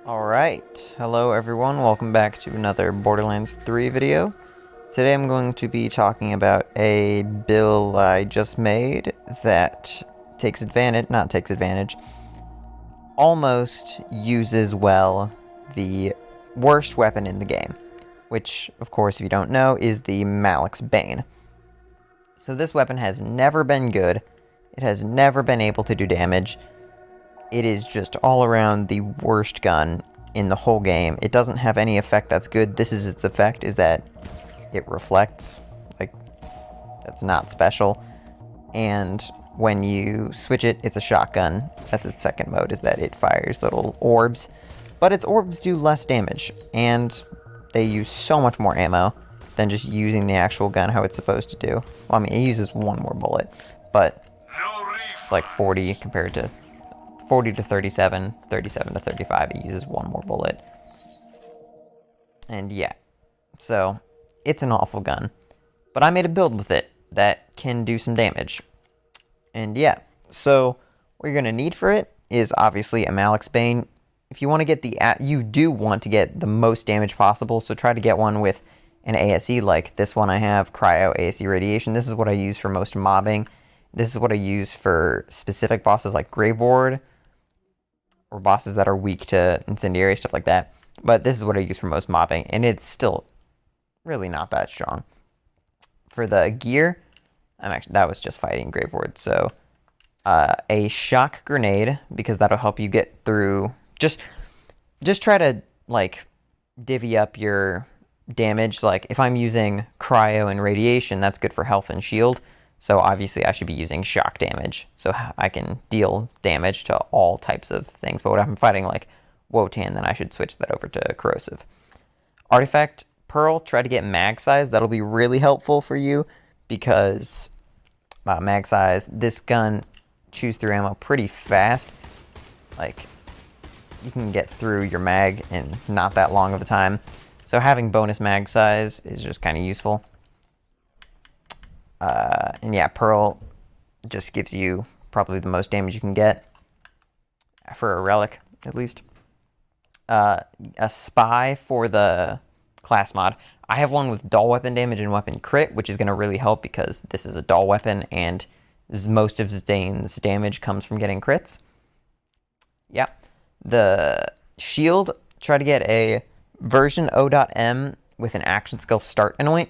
Alright, hello everyone, welcome back to another Borderlands 3 video. Today I'm going to be talking about a build I just made that almost uses well the worst weapon in the game, which, of course, if you don't know, is the MALAK'S Bane. So this weapon has never been good, it has never been able to do damage. It is just all around the worst gun in the whole game. It doesn't have any effect that's good. This is its effect, is that it reflects. Like, that's not special. And when you switch it, it's a shotgun. That's its second mode, is that it fires little orbs. But its orbs do less damage, and they use so much more ammo than just using the actual gun how it's supposed to do. Well, I mean, it uses one more bullet, but it's like 40 compared to 40 to 37, 37 to 35, it uses one more bullet. And yeah, so it's an awful gun. But I made a build with it that can do some damage. And yeah, so what you're going to need for it is obviously a MALAK'S Bane. If you want to get you do want to get the most damage possible, so try to get one with an ASE like this one I have, Cryo ASE Radiation. This is what I use for most mobbing. This is what I use for specific bosses like Grave Ward, or bosses that are weak to incendiary, stuff like that. But this is what I use for most mobbing, and it's still really not that strong. For the gear, that was just fighting Grave Ward, so a shock grenade, because that'll help you get through. Just try to, like, divvy up your damage. Like, if I'm using cryo and radiation, that's good for health and shield. So obviously I should be using shock damage, so I can deal damage to all types of things. But when I'm fighting like Wotan, then I should switch that over to corrosive. Artifact Pearl, try to get mag size. That'll be really helpful for you because mag size, this gun chews through ammo pretty fast. Like, you can get through your mag in not that long of a time. So having bonus mag size is just kind of useful. And yeah, Pearl just gives you probably the most damage you can get, for a relic, at least. A Spy for the class mod. I have one with dull weapon damage and weapon crit, which is going to really help because this is a dull weapon, and most of Zane's damage comes from getting crits. Yeah. The shield, try to get a version O.M with an action skill start anoint.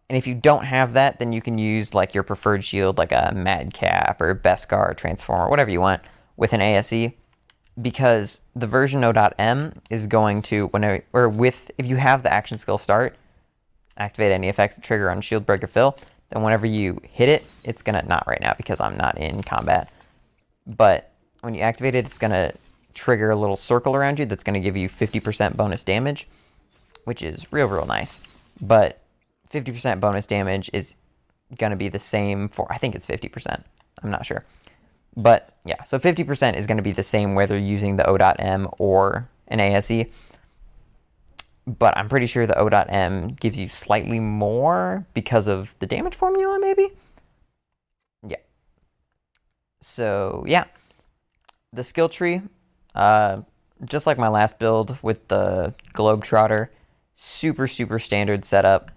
And if you don't have that, then you can use like your preferred shield, like a Madcap or Beskar, Transformer, whatever you want, with an ASE. Because the version O.M is going to, if you have the action skill start, activate any effects that trigger on shield breaker fill, then whenever you hit it, it's gonna, not right now because I'm not in combat, but when you activate it, it's gonna trigger a little circle around you that's gonna give you 50% bonus damage, which is real nice. But 50% bonus damage is going to be the same for, I think it's 50%. I'm not sure. But yeah, so 50% is going to be the same whether you're using the O.M or an ASE. But I'm pretty sure the O.M gives you slightly more because of the damage formula, maybe? Yeah. So yeah, the skill tree, just like my last build with the Globetrotter, super standard setup.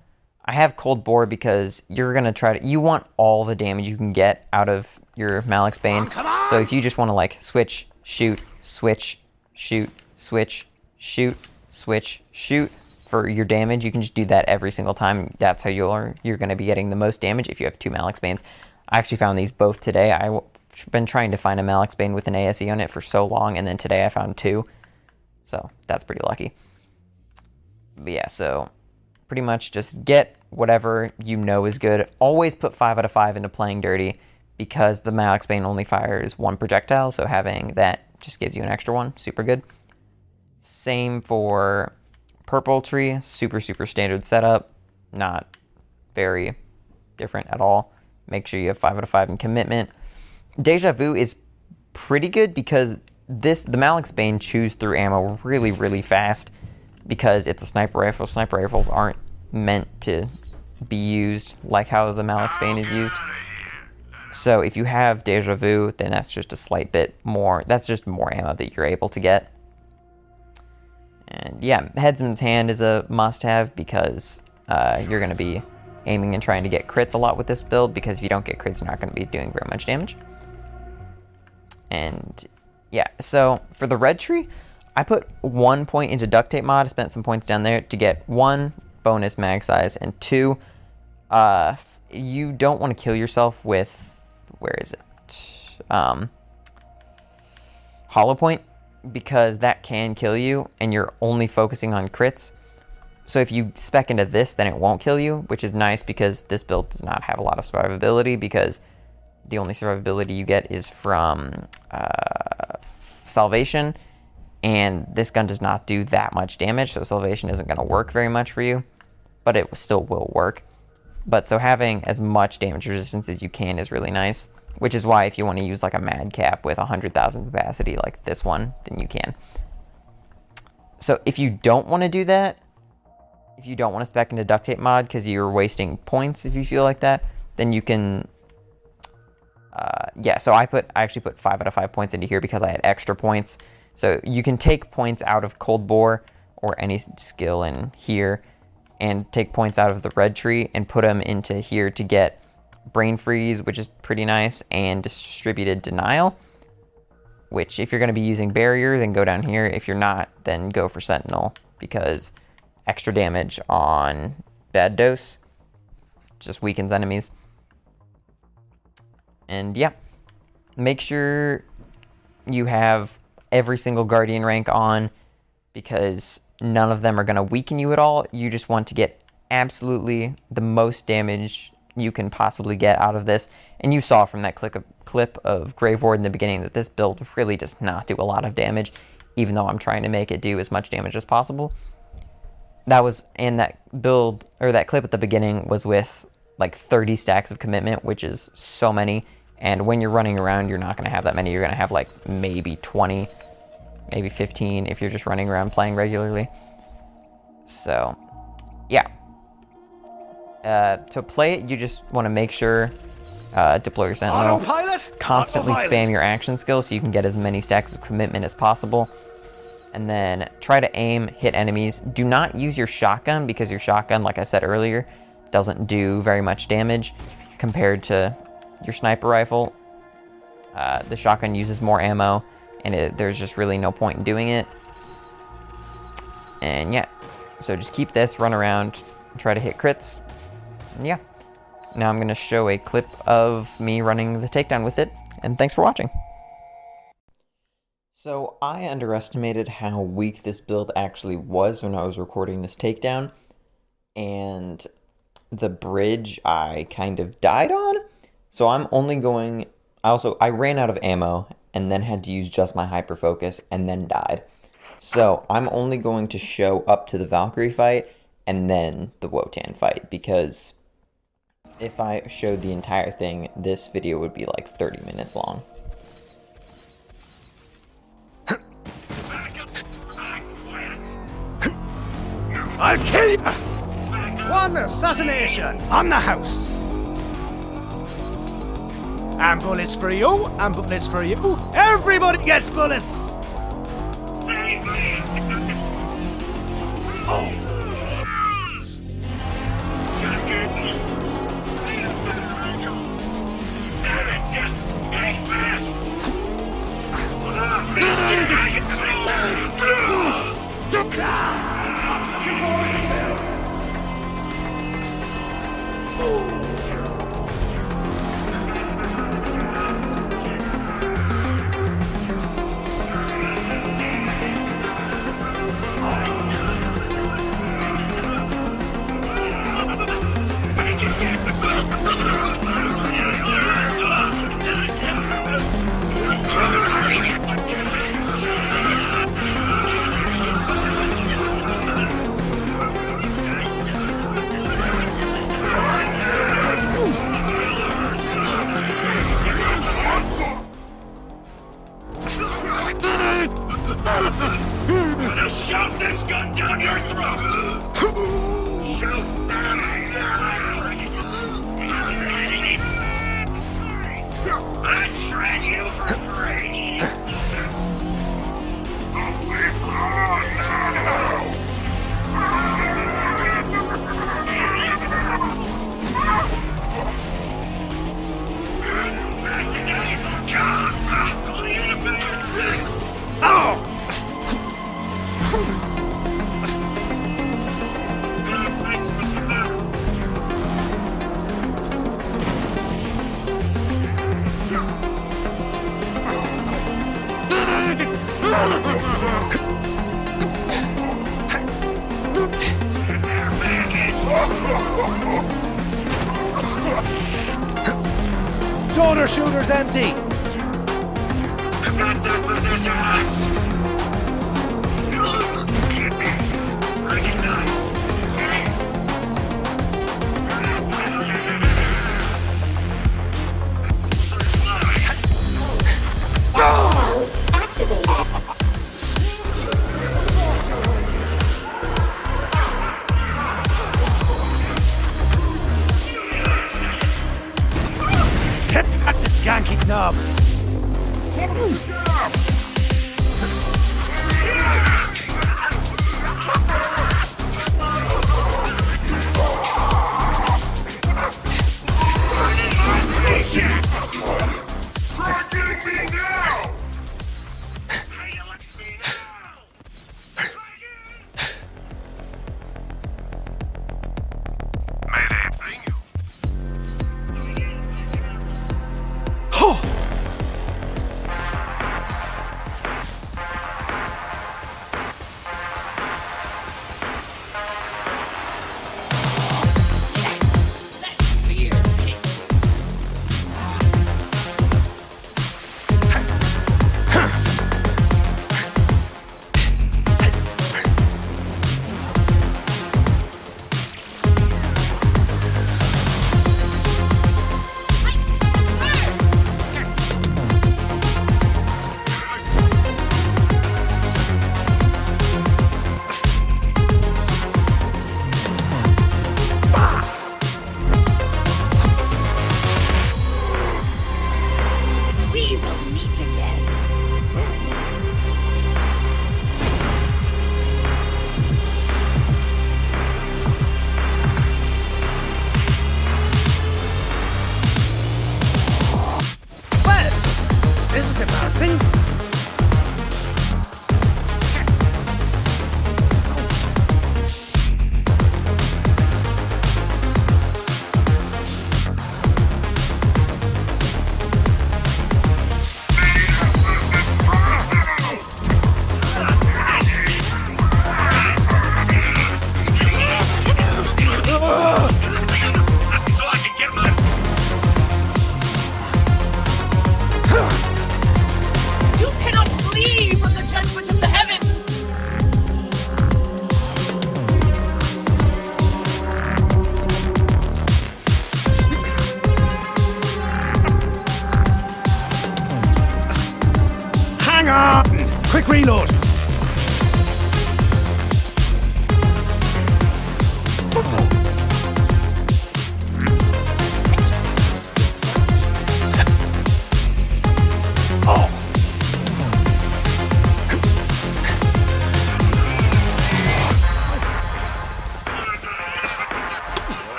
I have Cold Bore because you're going to try to... You want all the damage you can get out of your Malak's Bane. So if you just want to, like, switch, shoot, switch, shoot, switch, shoot, switch, shoot for your damage, you can just do that every single time. That's how you're going to be getting the most damage if you have 2 Malak's Banes. I actually found these both today. I've been trying to find a Malak's Bane with an ASE on it for so long, and then today I found 2. So that's pretty lucky. But yeah, so pretty much just get whatever you know is good. Always put 5 out of 5 into playing dirty, because the Malak's Bane only fires 1 projectile, so having that just gives you an extra one. Super good. Same for Purple Tree. Super standard setup. Not very different at all. Make sure you have 5 out of 5 in commitment. Deja Vu is pretty good because the Malak's Bane chews through ammo really fast, because it's a sniper rifle. Sniper rifles aren't meant to be used like how the Malak's Bane is used. So if you have Deja Vu, then that's just a slight bit more. That's just more ammo that you're able to get. And yeah, Headsman's Hand is a must-have, because you're going to be aiming and trying to get crits a lot with this build, because if you don't get crits, you're not going to be doing very much damage. And yeah, so for the red tree, I put 1 point into duct tape mod. I spent some points down there to get 1 bonus mag size, and 2, you don't want to kill yourself with, where is it? Hollow point, because that can kill you, and you're only focusing on crits. So if you spec into this, then it won't kill you, which is nice, because this build does not have a lot of survivability, because the only survivability you get is from Salvation, and this gun does not do that much damage, so Salvation isn't going to work very much for you, but it still will work. But so having as much damage resistance as you can is really nice, which is why if you want to use like a Madcap with 100,000 capacity like this one, then you can. So if you don't want to do that, if you don't want to spec into duct tape mod because you're wasting points if you feel like that, then you can... yeah, so I actually put 5 out of 5 points into here because I had extra points. So you can take points out of Cold Bore or any skill in here, and take points out of the red tree and put them into here to get Brain Freeze, which is pretty nice, and Distributed Denial, which if you're going to be using Barrier, then go down here. If you're not, then go for Sentinel, because extra damage on bad dose just weakens enemies. And yeah, make sure you have every single Guardian rank on, because none of them are going to weaken you at all. You just want to get absolutely the most damage you can possibly get out of this. And you saw from that clip of Grave Ward in the beginning that this build really does not do a lot of damage, even though I'm trying to make it do as much damage as possible. And that build, or that clip at the beginning, was with like 30 stacks of commitment, which is so many. And when you're running around, you're not going to have that many. You're going to have like maybe 20, maybe 15 if you're just running around playing regularly. So, yeah. To play it, you just want to make sure, deploy your Sentinel, constantly spam your action skill so you can get as many stacks of commitment as possible. And then try to aim, hit enemies. Do not use your shotgun, because your shotgun, like I said earlier, doesn't do very much damage compared to your sniper rifle. The shotgun uses more ammo, and there's just really no point in doing it. And yeah, so just keep this, run around, try to hit crits. And yeah, now I'm going to show a clip of me running the takedown with it, and thanks for watching. So I underestimated how weak this build actually was when I was recording this takedown, and the bridge I kind of died on. So I'm only going... I ran out of ammo and then had to use just my hyper focus and then died. So I'm only going to show up to the Valkyrie fight and then the Wotan fight, because if I showed the entire thing, this video would be like 30 minutes long. I'll kill you! One assassination on the house! And bullets for you, and bullets for you. Everybody gets bullets! Oh. shoulder shooter's empty. I've got that position. Recognize. Hit that skanky knob. We will meet again. Well, this is embarrassing. You cannot flee from the judgment of the heavens! Hang on! Quick reload.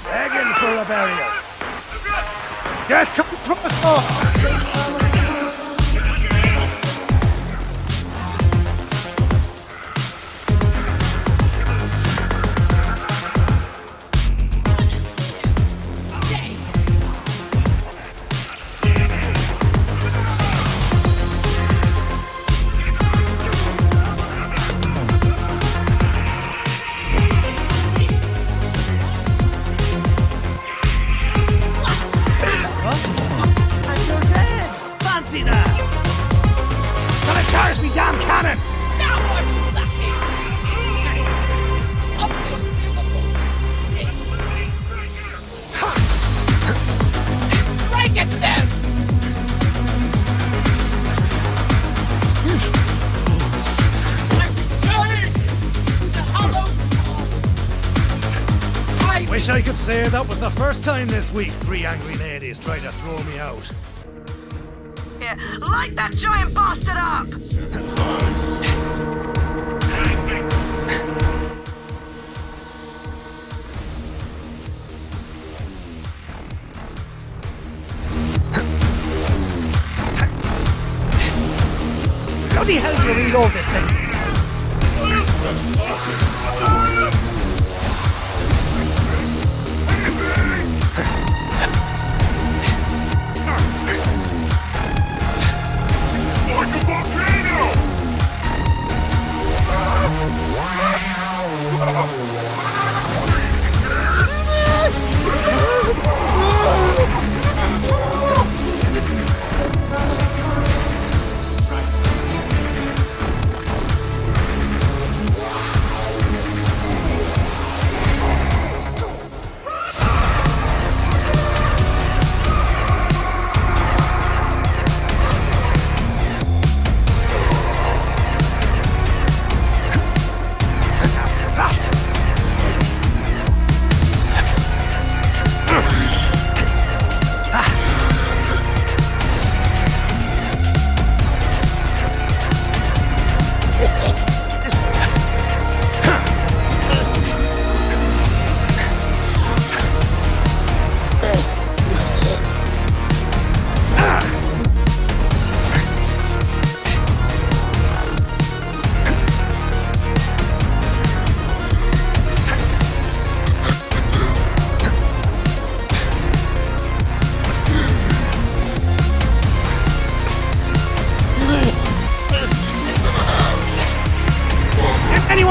Begging for a burial. Just come across off. And you're dead. Fancy that. Gonna charge me damn cannon. Now I'm lucky! Break it then! I return to the hollow I Wish I could say that was the first time this week 3 angry ladies tried to throw me out. Yeah, light that giant bastard up! Bloody hell do you reload this thing?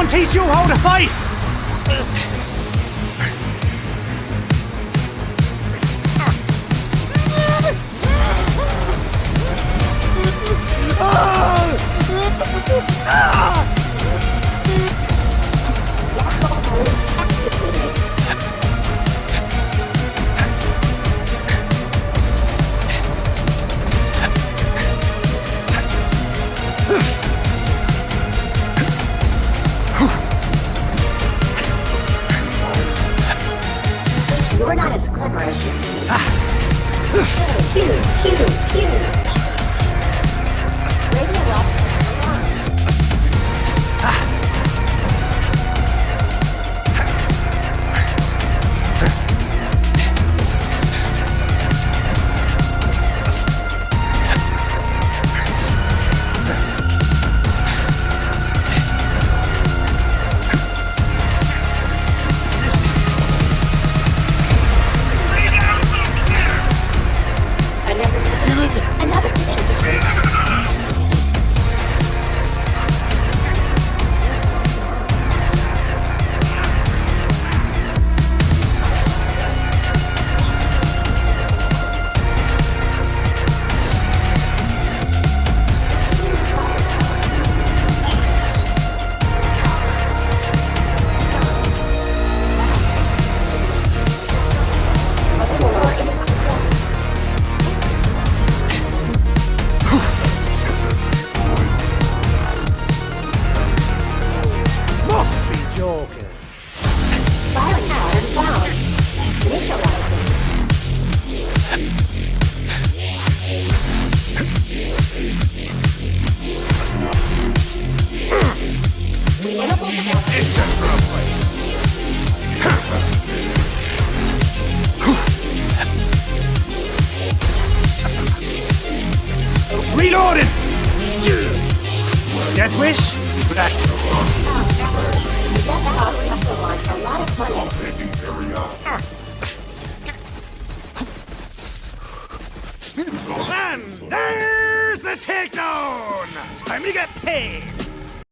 Someone teach you how to fight! You're not as clever as you think. Pew. Radio Rock. Another Must be joking. firing power found. Initializing. Reloading! Death wish? That's A lot of money. And there's the takedown! Time to get paid!